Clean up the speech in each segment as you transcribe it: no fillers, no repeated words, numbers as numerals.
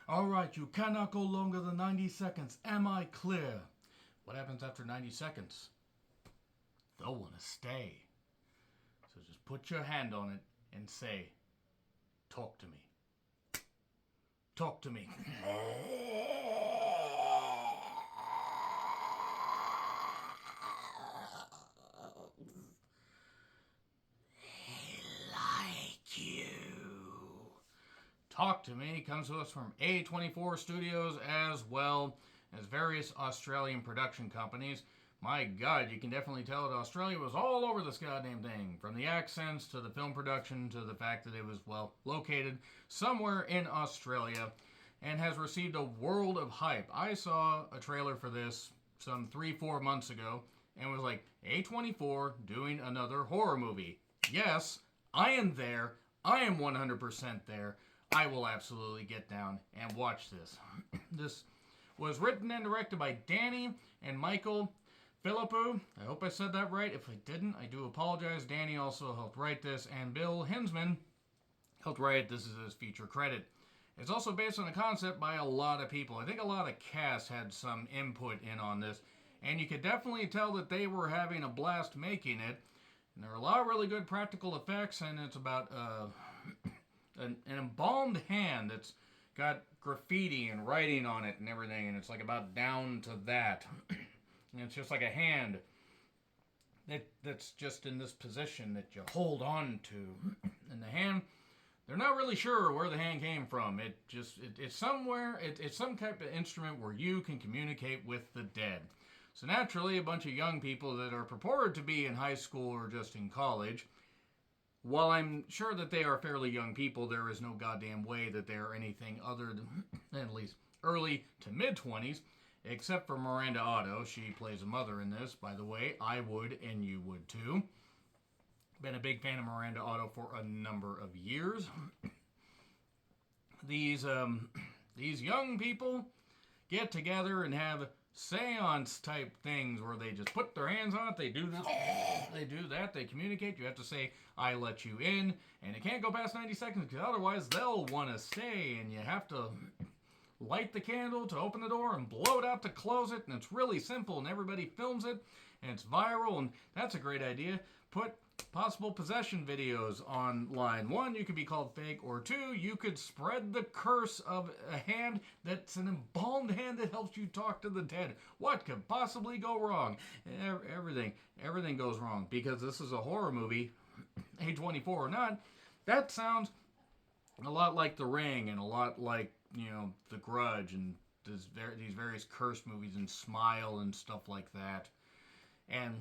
Alright, you cannot go longer than 90 seconds. Am I clear? What happens after 90 seconds? They'll want to stay. So just put your hand on it and say, talk to me. Talk to me. Talk to Me comes to us from A24 Studios as well as various Australian production companies. My God, you can definitely tell that Australia was all over this goddamn thing. From the accents to the film production to the fact that it was, well, located somewhere in Australia and has received a world of hype. I saw a trailer for this some 3-4 months ago and was like, A24 doing another horror movie. Yes, I am there. I am 100% there. I will absolutely get down and watch this. This was written and directed by Danny and Michael Philippou. I hope I said that right. If I didn't, I do apologize. Danny also helped write this, and Bill Hinsman helped write it. This is his feature credit. It's also based on a concept by a lot of people. I think a lot of cast had some input in on this, and you could definitely tell that they were having a blast making it. And there are a lot of really good practical effects, and it's about an embalmed hand that's got graffiti and writing on it and everything, and it's like about down to that. And it's just like a hand that's just in this position that you hold on to. And the hand, they're not really sure where the hand came from. It's somewhere, it's some type of instrument where you can communicate with the dead. So naturally, a bunch of young people that are purported to be in high school or just in college, while I'm sure that they are fairly young people, there is no goddamn way that they are anything other than at least early to mid-20s, except for Miranda Otto. She plays a mother in this, by the way. I would, and you would too. Been a big fan of Miranda Otto for a number of years. These young people get together and have seance type things where they just put their hands on it, they do this, they do that, they communicate. You have to say, I let you in, and it can't go past 90 seconds because otherwise they'll want to stay, and you have to light the candle to open the door and blow it out to close it, and it's really simple, and everybody films it, and it's viral, and that's a great idea. Put possible possession videos online. One, you could be called fake, or two, you could spread the curse of a hand that's an embalmed hand that helps you talk to the dead. What could possibly go wrong? Everything goes wrong because this is a horror movie, A24 or not. That sounds a lot like The Ring and a lot like, The Grudge and these various curse movies and Smile and stuff like that. And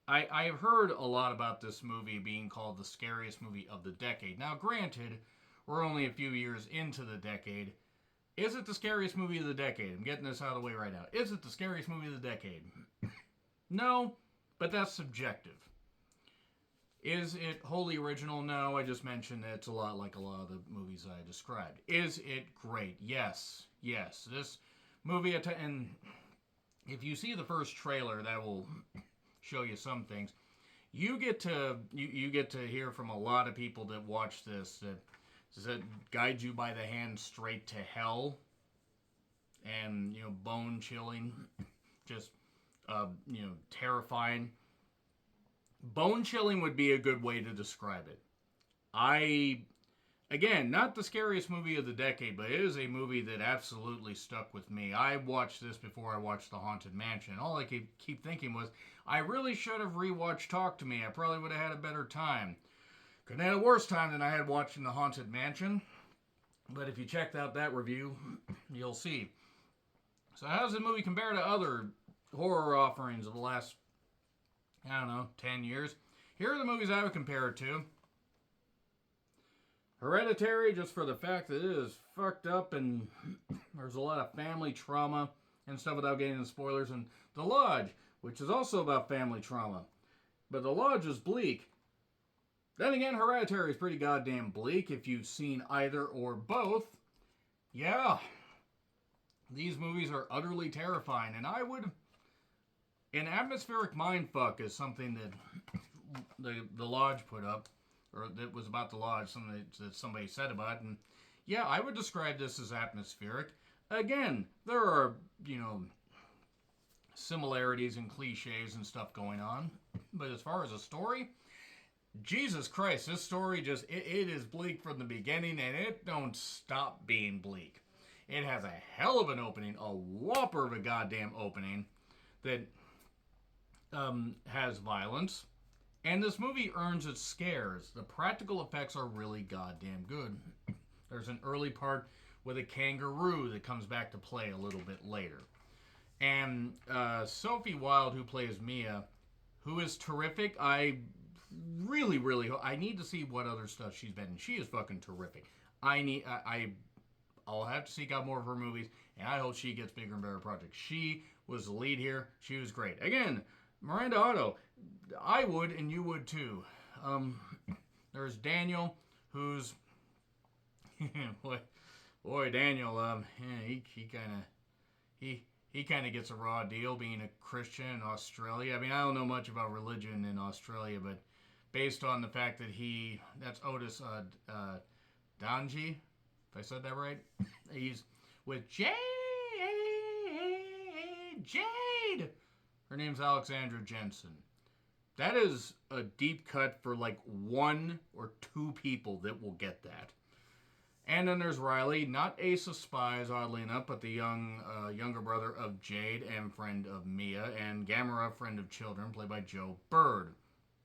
I've heard a lot about this movie being called the scariest movie of the decade. Now, granted, we're only a few years into the decade. Is it the scariest movie of the decade? I'm getting this out of the way right now. Is it the scariest movie of the decade? No, but that's subjective. Is it wholly original? No, I just mentioned that it's a lot like a lot of the movies I described. Is it great? Yes. This movie, and if you see the first trailer, that will show you some things. You get to hear from a lot of people that watch this that guide you by the hand straight to hell, and bone chilling, just terrifying. Bone chilling would be a good way to describe it. Again, not the scariest movie of the decade, but it is a movie that absolutely stuck with me. I watched this before I watched The Haunted Mansion. All I could keep thinking was, I really should have rewatched Talk to Me. I probably would have had a better time. Couldn't have had a worse time than I had watching The Haunted Mansion. But if you checked out that review, you'll see. So how does the movie compare to other horror offerings of the last, 10 years? Here are the movies I would compare it to. Hereditary, just for the fact that it is fucked up and there's a lot of family trauma and stuff without getting into spoilers. And The Lodge, which is also about family trauma. But The Lodge is bleak. Then again, Hereditary is pretty goddamn bleak if you've seen either or both. Yeah. These movies are utterly terrifying. And an atmospheric mindfuck is something that the Lodge put up. Or that was about The Lodge, something that somebody said about it. And Yeah, I would describe this as atmospheric. Again, there are, similarities and cliches and stuff going on. But as far as a story, Jesus Christ, this story it is bleak from the beginning and it don't stop being bleak. It has a hell of an opening, a whopper of a goddamn opening that has violence. And this movie earns its scares. The practical effects are really goddamn good. There's an early part with a kangaroo that comes back to play a little bit later. And Sophie Wilde, who plays Mia, who is terrific. I really, I need to see what other stuff she's been in. She is fucking terrific. I'll have to seek out more of her movies, and I hope she gets bigger and better projects. She was the lead here. She was great. Again, Miranda Otto, I would, and you would too. There's Daniel, who's boy, Daniel. He kind of gets a raw deal being a Christian in Australia. I mean, I don't know much about religion in Australia, but based on the fact that that's Otis Danji, if I said that right, he's with Jade. Her name's Alexandra Jensen. That is a deep cut for like one or two people that will get that. And then there's Riley, not Ace of Spies, oddly enough, but the younger brother of Jade and friend of Mia, and Gamera, friend of children, played by Joe Bird.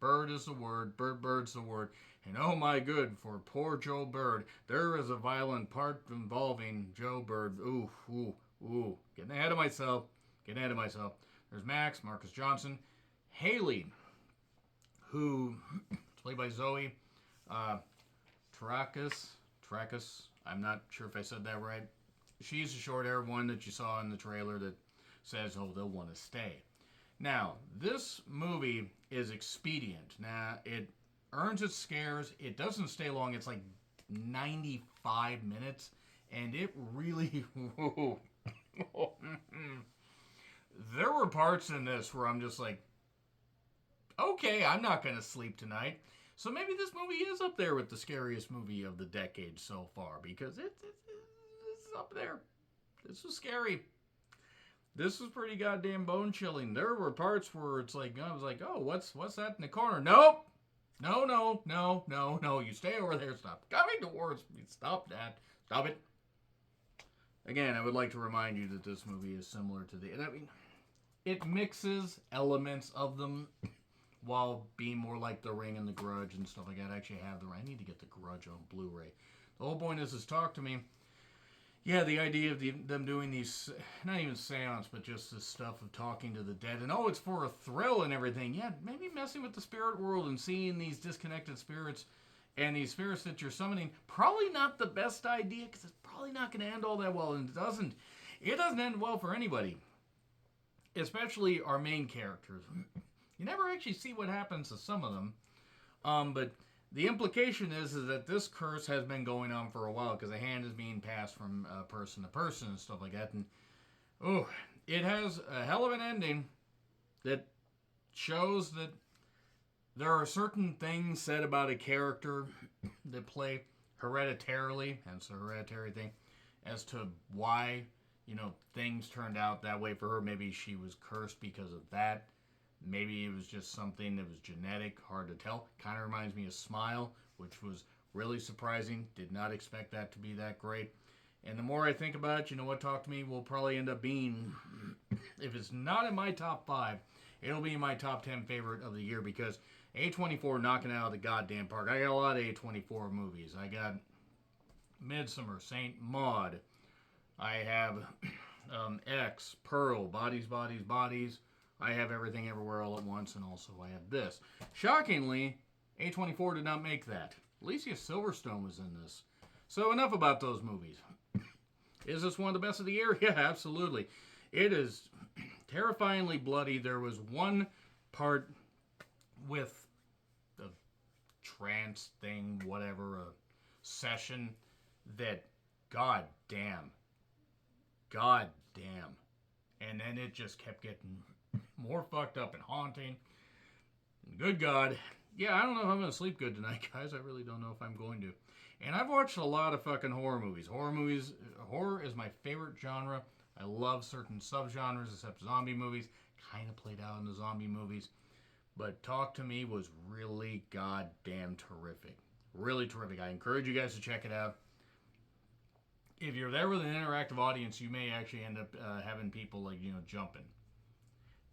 Bird is the word, Bird's the word, and oh my good, for poor Joe Bird, there is a violent part involving Joe Bird. Ooh, getting ahead of myself. There's Max, Marcus Johnson, Haley, who is played by Zoe Tracus, I'm not sure if I said that right. She's the short-haired one that you saw in the trailer that says, oh, they'll want to stay. Now, this movie is expedient. Now, it earns its scares. It doesn't stay long. It's like 95 minutes, and it really... There were parts in this where I'm just like, okay, I'm not going to sleep tonight. So maybe this movie is up there with the scariest movie of the decade so far, because it's up there. This was scary. This was pretty goddamn bone-chilling. There were parts where it's like, I was like, oh, what's that in the corner? Nope. No. You stay over there. Stop coming towards me. Stop that. Stop it. Again, I would like to remind you that this movie is similar to it mixes elements of them while being more like The Ring and The Grudge and stuff like that. I actually have I need to get The Grudge on Blu-ray. The whole point is Talk to Me. Yeah, the idea of them doing these, not even seance, but just this stuff of talking to the dead. And it's for a thrill and everything. Yeah, maybe messing with the spirit world and seeing these disconnected spirits and these spirits that you're summoning. Probably not the best idea, because it's probably not going to end all that well. And it doesn't end well for anybody. Especially our main characters. You never actually see what happens to some of them. But the implication is that this curse has been going on for a while, because the hand is being passed from person to person and stuff like that. And it has a hell of an ending that shows that there are certain things said about a character that play hereditarily, hence the hereditary thing, as to why, things turned out that way for her. Maybe she was cursed because of that. Maybe it was just something that was genetic, hard to tell. Kind of reminds me of Smile, which was really surprising. Did not expect that to be that great. And the more I think about it, you know what Talk to Me will probably end up being, if it's not in my top 5, it'll be in my top 10 favorite of the year, because A24 knocking out of the goddamn park. I got a lot of A24 movies. I got Midsummer, Saint Maud. I have X, Pearl, Bodies. I have Everything Everywhere All at Once, and also I have this. Shockingly, A24 did not make that. Alicia Silverstone was in this. So enough about those movies. Is this one of the best of the year? Yeah, absolutely. It is terrifyingly bloody. There was one part with the trance thing, whatever, a session that, god damn. And then it just kept getting more fucked up and haunting. And good God. Yeah, I don't know if I'm going to sleep good tonight, guys. I really don't know if I'm going to. And I've watched a lot of fucking horror movies. Horror is my favorite genre. I love certain subgenres, except zombie movies. Kind of played out in the zombie movies. But Talk to Me was really goddamn terrific. Really terrific. I encourage you guys to check it out. If you're there with an interactive audience, you may actually end up having people like, jumping.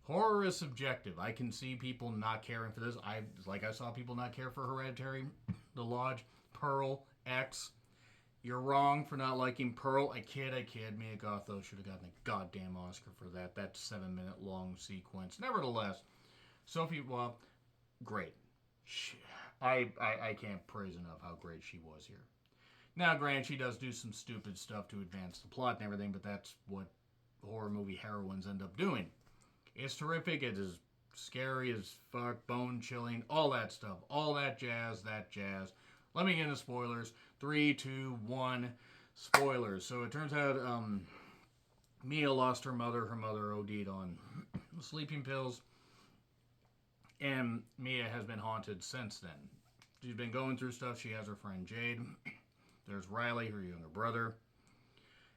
Horror is subjective. I can see people not caring for this. I saw people not care for Hereditary, The Lodge, Pearl, X. You're wrong for not liking Pearl. I kid. Mia Goth, though, should have gotten a goddamn Oscar for that. That 7-minute long sequence. Nevertheless, Sophie, well, great. I can't praise enough how great she was here. Now, granted, she does do some stupid stuff to advance the plot and everything, but that's what horror movie heroines end up doing. It's terrific. It is scary as fuck, bone-chilling, all that stuff. All that jazz. Let me get into spoilers. 3, 2, 1, spoilers. So it turns out Mia lost her mother. Her mother OD'd on sleeping pills. And Mia has been haunted since then. She's been going through stuff. She has her friend Jade. There's Riley, her younger brother.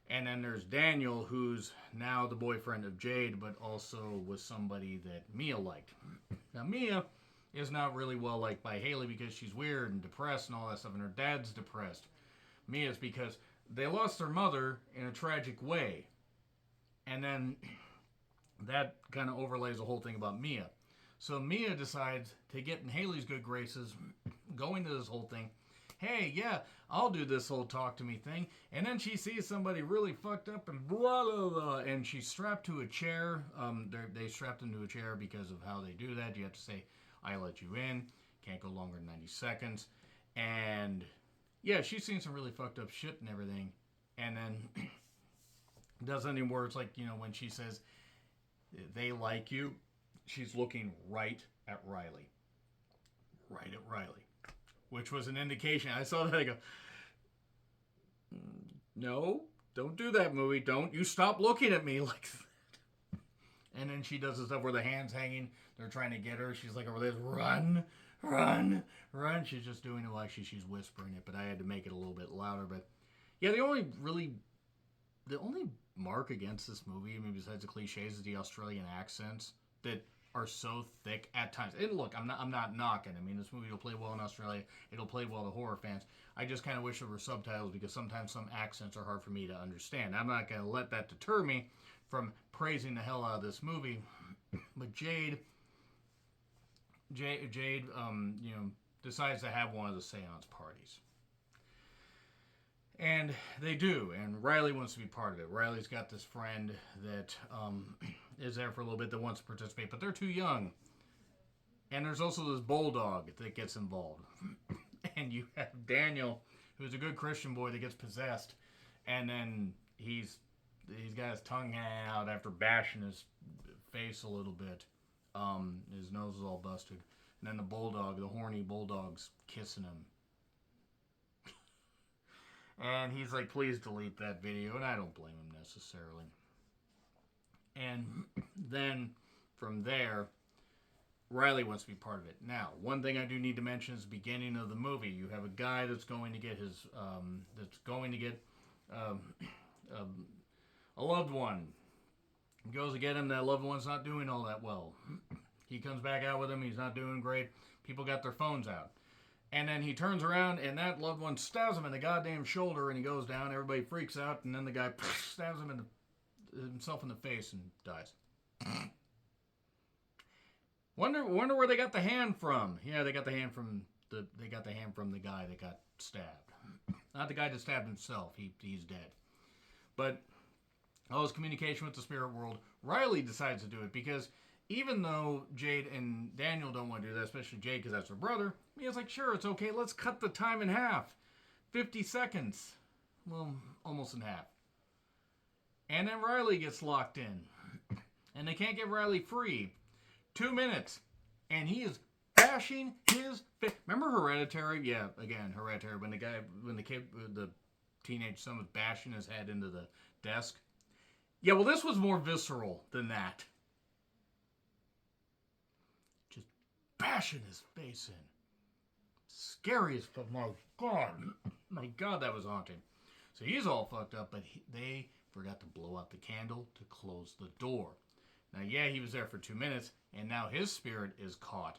And then there's Daniel, who's now the boyfriend of Jade, but also was somebody that Mia liked. Now, Mia is not really well liked by Haley because she's weird and depressed and all that stuff, and her dad's depressed. Mia's because they lost their mother in a tragic way. And then that kind of overlays the whole thing about Mia. So Mia decides to get in Haley's good graces, going to this whole thing. Hey, yeah, I'll do this whole talk to me thing. And then she sees somebody really fucked up and blah, blah, blah. And she's strapped to a chair. They strapped into a chair because of how they do that. You have to say, I let you in. Can't go longer than 90 seconds. And, yeah, she's seen some really fucked up shit and everything. And then does something where it's like, when she says, they like you, she's looking right at Riley. Right at Riley. Which was an indication. I saw that. I go, no, don't do that, movie. Don't. You stop looking at me like that. And then she does the stuff where the hand's hanging. They're trying to get her. She's like over there, run. She's just doing it like she's whispering it, but I had to make it a little bit louder. But yeah, the only mark against this movie, I mean, besides the cliches, is the Australian accents that are so thick at times. And look, I'm not knocking. I mean, this movie will play well in Australia. It'll play well to horror fans. I just kind of wish there were subtitles because sometimes some accents are hard for me to understand. I'm not going to let that deter me from praising the hell out of this movie. But Jade, decides to have one of the seance parties. And they do, and Riley wants to be part of it. Riley's got this friend that is there for a little bit that wants to participate, but they're too young. And there's also this bulldog that gets involved. And you have Daniel, who's a good Christian boy that gets possessed, and then he's got his tongue hanging out after bashing his face a little bit. His nose is all busted. And then the horny bulldog's kissing him. And he's like, please delete that video. And I don't blame him necessarily. And then from there, Riley wants to be part of it. Now, one thing I do need to mention is the beginning of the movie. You have a guy that's going to get a loved one. He goes to get him. That loved one's not doing all that well. He comes back out with him. He's not doing great. People got their phones out. And then he turns around, and that loved one stabs him in the goddamn shoulder, and he goes down. Everybody freaks out, and then the guy stabs him himself in the face and dies. Wonder where they got the hand from. Yeah, they got the hand from the guy that got stabbed. Not the guy that stabbed himself. He's dead. But all his communication with the spirit world, Riley decides to do it because even though Jade and Daniel don't want to do that, especially Jade because that's her brother, Mia's like, sure, it's okay. Let's cut the time in half. 50 seconds. Well, almost in half. And then Riley gets locked in. And they can't get Riley free. 2 minutes. And he is bashing his face. Remember Hereditary? Yeah, again, Hereditary. When the teenage son was bashing his head into the desk. Yeah, well, this was more visceral than that. Bashing his face in. Scary as fuck. My God. My God, that was haunting. So he's all fucked up, but they forgot to blow out the candle to close the door. Now, yeah, he was there for 2 minutes, and now his spirit is caught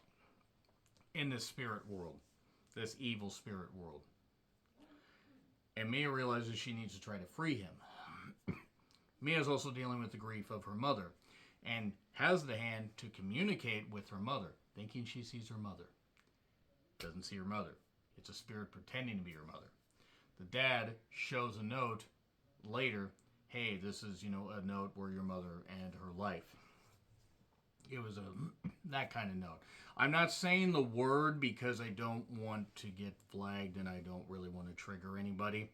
in this spirit world, this evil spirit world. And Mia realizes she needs to try to free him. Mia's also dealing with the grief of her mother and has the hand to communicate with her mother, thinking she sees her mother. Doesn't see her mother. It's a spirit pretending to be her mother. The dad shows a note later. Hey, this is, a note where your mother and her life. It was that kind of note. I'm not saying the word because I don't want to get flagged and I don't really want to trigger anybody.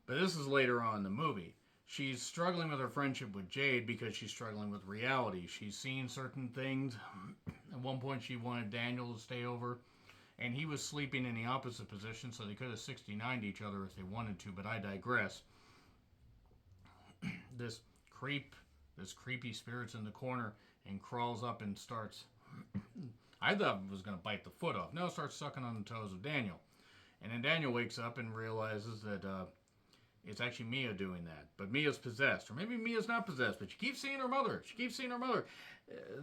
But this is later on in the movie. She's struggling with her friendship with Jade because she's struggling with reality. She's seen certain things. At one point she wanted Daniel to stay over. And he was sleeping in the opposite position, so they could have 69'd each other if they wanted to, but I digress. This creepy spirit's in the corner and crawls up and starts... I thought it was going to bite the foot off. No, it starts sucking on the toes of Daniel. And then Daniel wakes up and realizes that it's actually Mia doing that. But Mia's possessed. Or maybe Mia's not possessed, but she keeps seeing her mother.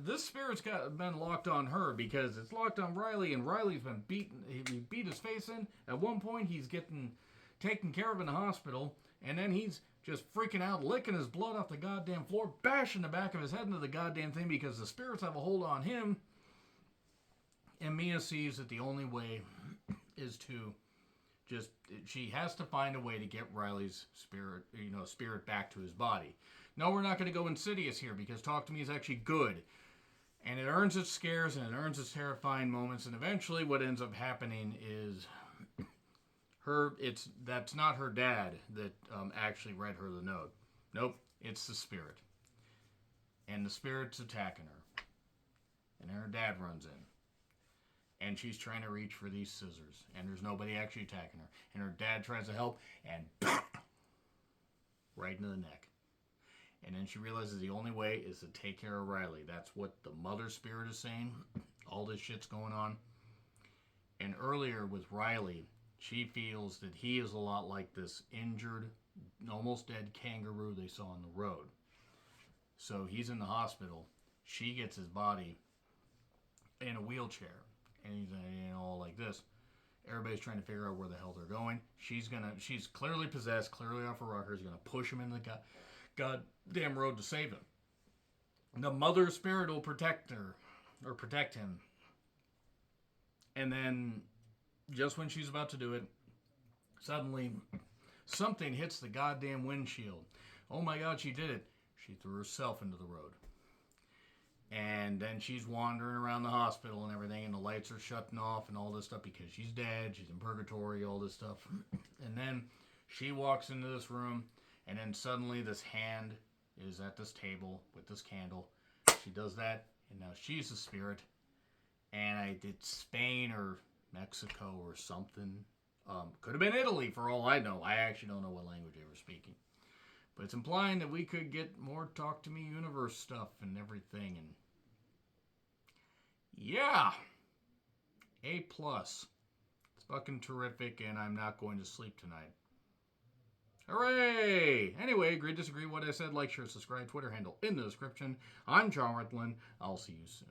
This spirit's been locked on her because it's locked on Riley, and Riley's been beaten. He beat his face in. At one point, he's getting taken care of in the hospital, and then he's just freaking out, licking his blood off the goddamn floor, bashing the back of his head into the goddamn thing because the spirits have a hold on him. And Mia sees that the only way is to she has to find a way to get Riley's spirit back to his body. No, we're not going to go insidious here because Talk to Me is actually good. And it earns its scares and it earns its terrifying moments. And eventually what ends up happening is that's not her dad that actually read her the note. Nope, it's the spirit. And the spirit's attacking her. And then her dad runs in. And she's trying to reach for these scissors. And there's nobody actually attacking her. And her dad tries to help and right into the neck. And then she realizes the only way is to take care of Riley. That's what the mother spirit is saying. All this shit's going on. And earlier with Riley, she feels that he is a lot like this injured, almost dead kangaroo they saw on the road. So he's in the hospital. She gets his body in a wheelchair. And he's all like this. Everybody's trying to figure out where the hell they're going. She's clearly possessed, clearly off her rocker. She's going to push him into the goddamn road to save him. The mother spirit will protect her, or protect him. And then, just when she's about to do it, suddenly, something hits the goddamn windshield. Oh my God, she did it. She threw herself into the road. And then she's wandering around the hospital and everything, and the lights are shutting off and all this stuff because she's dead, she's in purgatory, all this stuff. And then she walks into this room, and then suddenly this hand is at this table with this candle. She does that, and now she's a spirit. And it's Spain or Mexico or something. Could have been Italy for all I know. I actually don't know what language they were speaking. But it's implying that we could get more Talk to Me universe stuff and everything. And yeah, A+. It's fucking terrific, and I'm not going to sleep tonight. Hooray! Anyway, agree, disagree, what I said, like, share, subscribe, Twitter handle in the description. I'm John Ritlin. I'll see you soon.